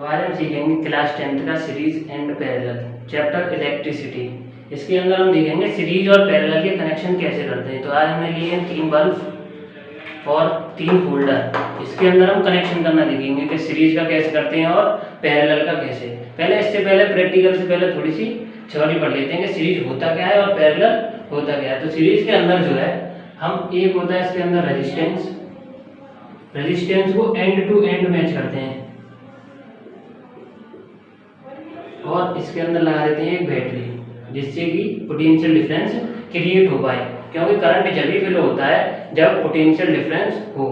तो आज हम सीखेंगे क्लास 10th का series and parallel chapter electricity. इसके अंदर हम देखेंगे सीरीज और पैरेलल के कनेक्शन कैसे करते हैं। तो आज हमने लिए हैं 3 बल्ब और 3 होल्डर। इसके अंदर हम कनेक्शन करना देखेंगे कि सीरीज का कैसे करते हैं और पैरेलल का कैसे। इससे पहले प्रैक्टिकल से पहले थोड़ी सी थ्योरी पढ़ लेते हैं कि सीरीज होता क्या है और पैरेलल होता क्या है। तो सीरीज के अंदर जो है हम एक होता है इसके अंदर रेजिस्टेंस को एंड टू एंड मैच करते हैं और इसके अंदर लगा देते हैं एक बैटरी, जिससे कि पोटेंशियल डिफरेंस क्रिएट हो पाए, क्योंकि करंट जब भी फ्लो होता है जब पोटेंशियल डिफरेंस हो।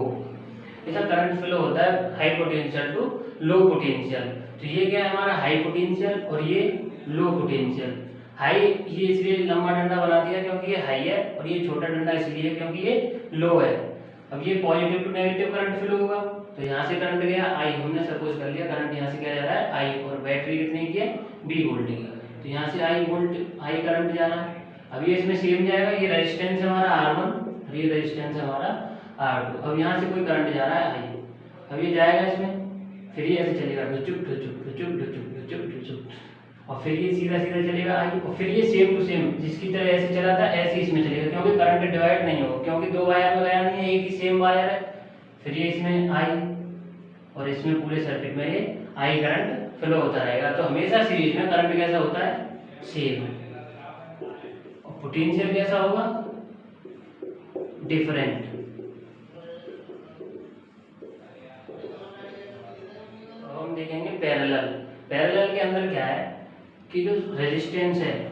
ऐसा करंट फ्लो होता है high potential to low potential. तो ये क्या है हमारा हाई पोटेंशियल और ये लो पोटेंशियल। हाई ये इसलिए लंबा डंडा बना दिया क्योंकि ये हाई है, और ये छोटा डंडा इसलिए क्योंकि ये लो है। अब ये positive to negative current flow होगा, तो यहाँ से करंट गया आई, हमने सपोज कर लिया करंट यहाँ से क्या जा रहा है आई, और बैटरी कितने की है 20 वोल्ट की, तो यहाँ से आई करंट जा रहा है। अब ये इसमें सेम जाएगा, ये रेजिस्टेंस हमारा R1 और ये रेजिस्टेंस हमारा R2। अब यहाँ से कोई करंट जा रहा है आई, अब ये जाएगा इसमें, फिर ये ऐसे चलेगा ढुचुक ढुचुक ढुचुक ढुचुक ढुचुक ढुचुक, और फिर ये सीधा सीधा चलेगा आई, और फिर ये सेम टू सेम जिसकी तरह ऐसे चला था ऐसे इसमें चलेगा, क्योंकि करंट डिवाइड नहीं होगा, क्योंकि दो वायर में गया नहीं है, एक ही सेम वायर है। फिर ये इसमें आई और इसमें पूरे सर्किट में ये आई करंट फ्लो होता रहेगा। तो हमेशा सीरीज में करंट कैसा होता है सेम, और पोटेंशियल कैसा होगा डिफरेंट। हम देखेंगे पैरेलल के अंदर क्या है कि जो रेजिस्टेंस है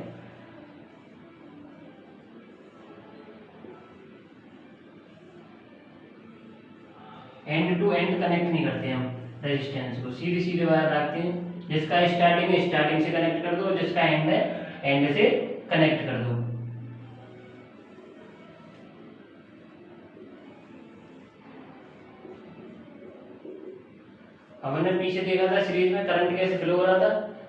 एंड टू एंड कनेक्ट नहीं करते हम, रेजिस्टेंस को सीधे सीधे वायर रखते हैं। जिसका स्टार्टिंग है स्टार्टिंग से कनेक्ट कर दो, जिसका एंड है एंड से कनेक्ट कर दो। हमने पीछे देखा था सीरीज में करंट कैसे फ्लो हो रहा था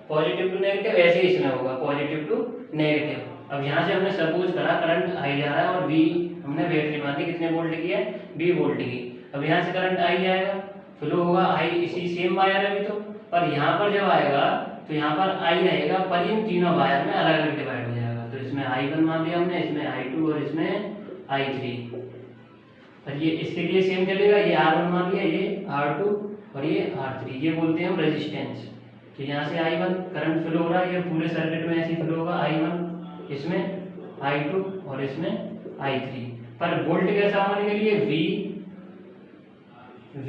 पॉजिटिव टू नेगेटिव, ऐसे ही इसमें होगा पॉजिटिव टू नेगेटिव। अब यहाँ से हमने सपोज करा करंट आई जा रहा है और वी हमने बैटरी मान ली कितने वोल्ट की है 20 वोल्ट की। अब यहाँ से करंट आई जाएगा, फ्लो होगा आई, इसी सेम वायर है अभी तो, पर यहाँ पर जब आएगा तो यहाँ पर आई रहेगा, पर इन तीनों वायर में अलग अलग डिवाइड हो जाएगा। तो इसमें I1 मान दिया हमने, इसमें I2 और इसमें I3, और ये इसके लिए सेम चलेगा, ये R1 मान लिया, ये R2 और ये R3, ये बोलते हैं हम रेजिस्टेंस। तो यहाँ से I1 करंट फ्लो हो रहा है, ये पूरे सर्किट में ऐसे फ्लो होगा I1, इसमें I2 और इसमें I3। पर वोल्ट कैसा होने के लिए V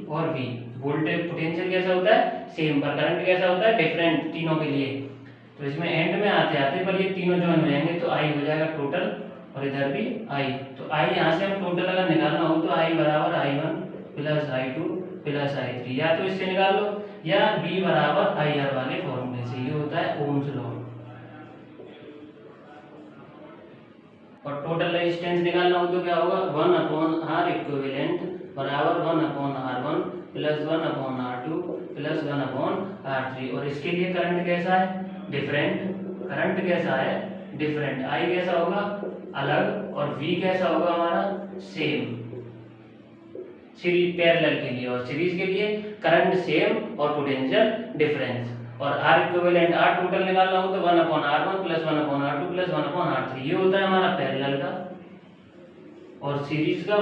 और V, वोल्टेज पोटेंशियल कैसा होता है सेम, पर करंट कैसा होता है डिफरेंट तीनों के लिए। तो इसमें एंड में आते आते पर ये तीनों जॉइन हो जाएंगे, तो I हो जाएगा टोटल, और इधर भी I। तो I यहाँ से हम टोटल अगर निकालना हो तो I बराबर I1 plus I2 plus I3, या तो इससे निकाल लो, या V बराबर IR वाले फॉर्मूले से, ये होता है ओम्स लॉ। और टोटल रेजिस्टेंस निकालना हो तो क्या होगा 1/R इक्विवेलेंट बराबर 1/R1 plus 1/R2 plus 1/R3। और इसके लिए करंट कैसा है डिफरेंट, करंट कैसा है डिफरेंट, I कैसा होगा अलग और V कैसा होगा हमारा सेम सीरीज पैरेलल के लिए। और सीरीज के लिए करंट सेम और पोटेंशियल डिफरेंस। और R इक्विवेलेंट R टोटल निकालना हो तो 1/R1 plus 1/R2 plus 1/R3, ये होता है हमारा पैरेलल का। और सीरीज का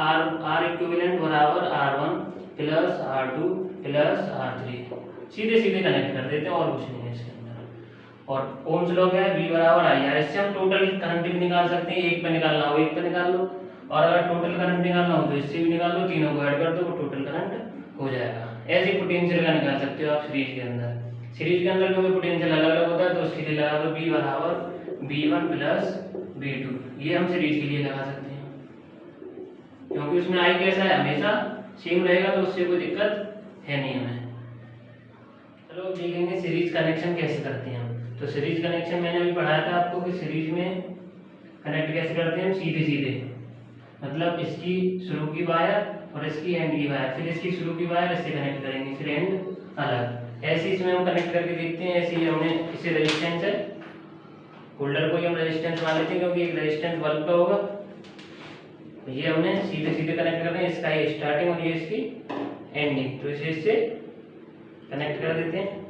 R इक्विवेलेंट बराबर R1 plus R2 plus R3, सीधे सीधे कनेक्ट कर देते हैं और कुछ नहीं है इसके अंदर। और ओम्स लॉ क्या है V बराबर IR, इससे हम टोटल करंट भी निकाल सकते हैं, एक पे निकालना हो एक पे निकाल लो, और अगर टोटल करंट निकालना हो तो इससे भी निकाल लो, तीनों को ऐड कर दो टोटल करंट हो जाएगा। ऐसे पोटेंशियल का निकाल सकते हो आप सीरीज के अंदर। सीरीज के अंदर क्योंकि पोटेंशियल अलग अलग होता है तो उसके लिए लगा दो V बराबर V1 प्लस V2, ये हम सीरीज के लिए लगा सकते हैं, क्योंकि उसमें I कैसा है हमेशा सेम रहेगा, तो उससे कोई दिक्कत है नहीं हमें। चलो देखेंगे सीरीज कनेक्शन कैसे करते हैं हम। तो सीरीज कनेक्शन मैंने अभी पढ़ाया था आपको कि सीरीज में कनेक्ट कैसे करते हैं हम सीधे सीधे, मतलब इसकी शुरू की वायर और इसकी एंड की वायर, फिर इसकी शुरू की वायर इससे कनेक्ट करेंगे, फिर एंड अलग, ऐसे इसमें हम कनेक्ट करके देखते हैं। ऐसे ही हमने इसे रेजिस्टेंस है, होल्डर को ही हम रेजिस्टेंस मान लेते हैं क्योंकि एक रेजिस्टेंस बल्ब का होगा। ये हमने सीधे सीधे कनेक्ट करना है, इसका ये स्टार्टिंग और ये इसकी एंडिंग, तो इसे इससे कनेक्ट कर देते हैं।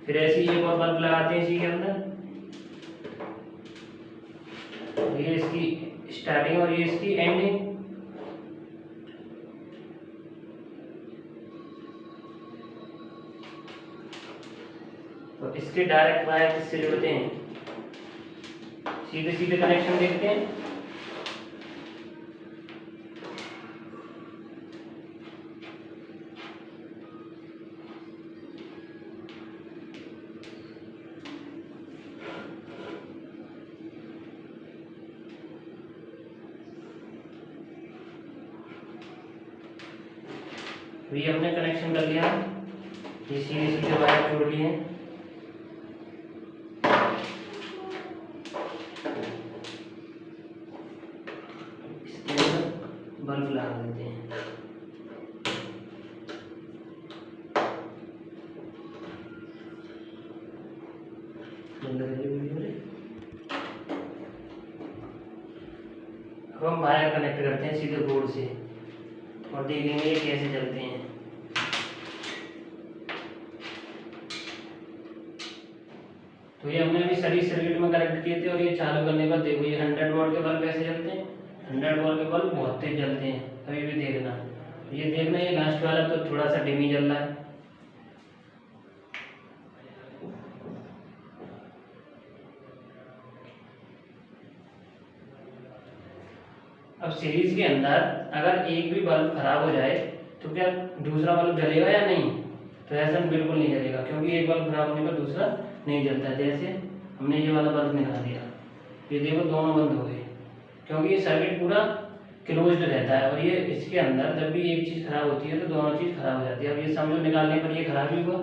फिर ऐसे ही एक और बल्ब लगाते हैं इसी के अंदर। ये इसकी स्टार्टिंग और ये इसकी एंडिंग। तो इसके डायरेक्ट वायर किससे जोड़ते हैं, सीधे सीधे कनेक्शन देखते हैं। ये हमने कनेक्शन कर लिया, ये सीधे सीधे वायर जोड़ लिए हैं। इसके अंदर बल्ब लगा देते हैं। अब हम वायर कनेक्ट करते हैं सीधे बोर्ड से और देखेंगे ये कैसे चलते हैं। तो ये हमने अभी सभी सर्किट में कनेक्ट किए थे और ये चालू करने पर देखो ये 100 वोल्ट के बल्ब कैसे चलते हैं। 100 वोल्ट के बल्ब बहुत तेज जलते हैं, अभी भी देखना। ये देखना ये लास्ट वाला तो थोड़ा सा डिमी जल रहा है। अब सीरीज के अंदर अगर एक भी बल्ब खराब हो जाए तो क्या दूसरा बल्ब जलेगा या नहीं, तो ऐसा बिल्कुल नहीं जलेगा, क्योंकि एक बल्ब खराब होने पर दूसरा नहीं जलता है। जैसे हमने ये वाला बल्ब निकाल दिया, ये देखो दोनों बंद हो गए, क्योंकि ये सर्किट पूरा क्लोज्ड रहता है। और ये इसके अंदर जब भी एक चीज़ खराब होती है तो दोनों चीज़ खराब हो जाती है। अब ये समझो निकालने पर ये खराब ही हुआ,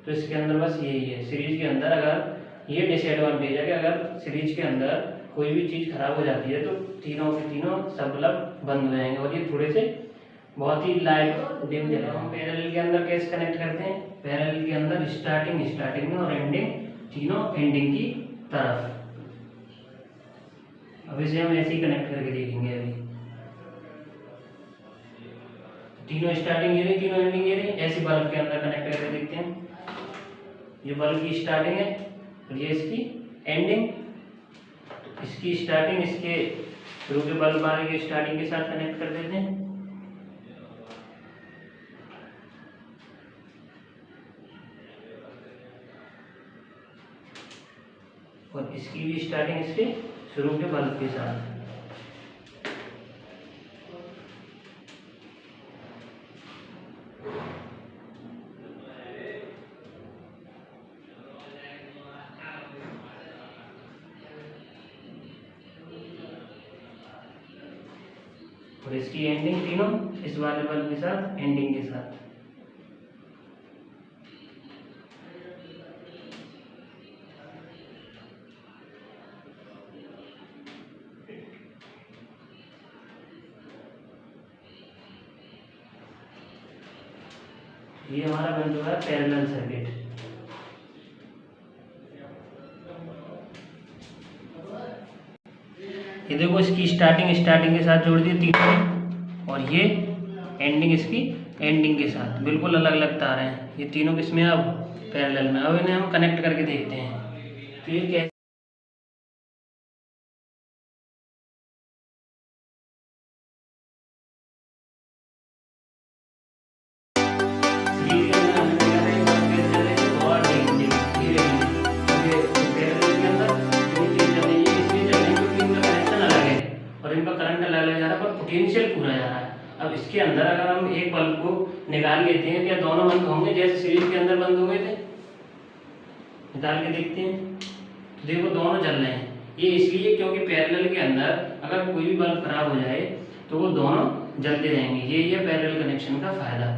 तो इसके अंदर बस यही है। सीरीज के अंदर अगर ये डिसएडवांटेज है कि अगर सीरीज के अंदर कोई भी चीज़ खराब हो जाती है तो तीनों के तीनों सब बल्ब बंद हो जाएंगे और ये थोड़े से बहुत ही लाइट डिम जलेगा। हम पैरेलल के अंदर कैसे कनेक्ट करते हैं, पैरेलल के अंदर स्टार्टिंग में और एंडिंग तीनों एंडिंग की तरफ। अब इसे हम ऐसे ही कनेक्ट करके देखेंगे। अभी तीनों स्टार्टिंग ये रही, तीनों एंडिंग ये रही, ऐसे बल्ब के अंदर कनेक्ट करके देखते हैं। ये बल्ब की स्टार्टिंग है और ये इसकी एंडिंग। इसकी स्टार्टिंग इसके थ्रू के बल्ब वाले के स्टार्टिंग के साथ कनेक्ट कर देते हैं। और इसकी भी स्टार्टिंग इसके शुरू के बल्ब के साथ। और इसकी एंडिंग तीनों इस वाले बल्ब के साथ एंडिंग के साथ। ये हमारा बन चुका है पैरेलल सर्किट। ये देखो इसकी स्टार्टिंग के साथ जोड़ दी तीनों, और ये एंडिंग इसकी एंडिंग के साथ। बिल्कुल अलग अलग तार हैं ये तीनों, किसमें अब पैरेलल में। अब इन्हें हम कनेक्ट करके देखते हैं तो ये कैसे। पोटेंशियल पूरा जा रहा है। अब इसके अंदर अगर हम एक बल्ब को निकाल लेते हैं, क्या दोनों बंद होंगे जैसे सीरीज के अंदर बंद हो गए थे? निकाल के देखते हैं तो देखो दोनों जल रहे हैं। ये इसलिए क्योंकि पैरेलल के अंदर अगर कोई भी बल्ब खराब हो जाए तो वो दोनों जलते रहेंगे। ये पैरेलल कनेक्शन का फायदा।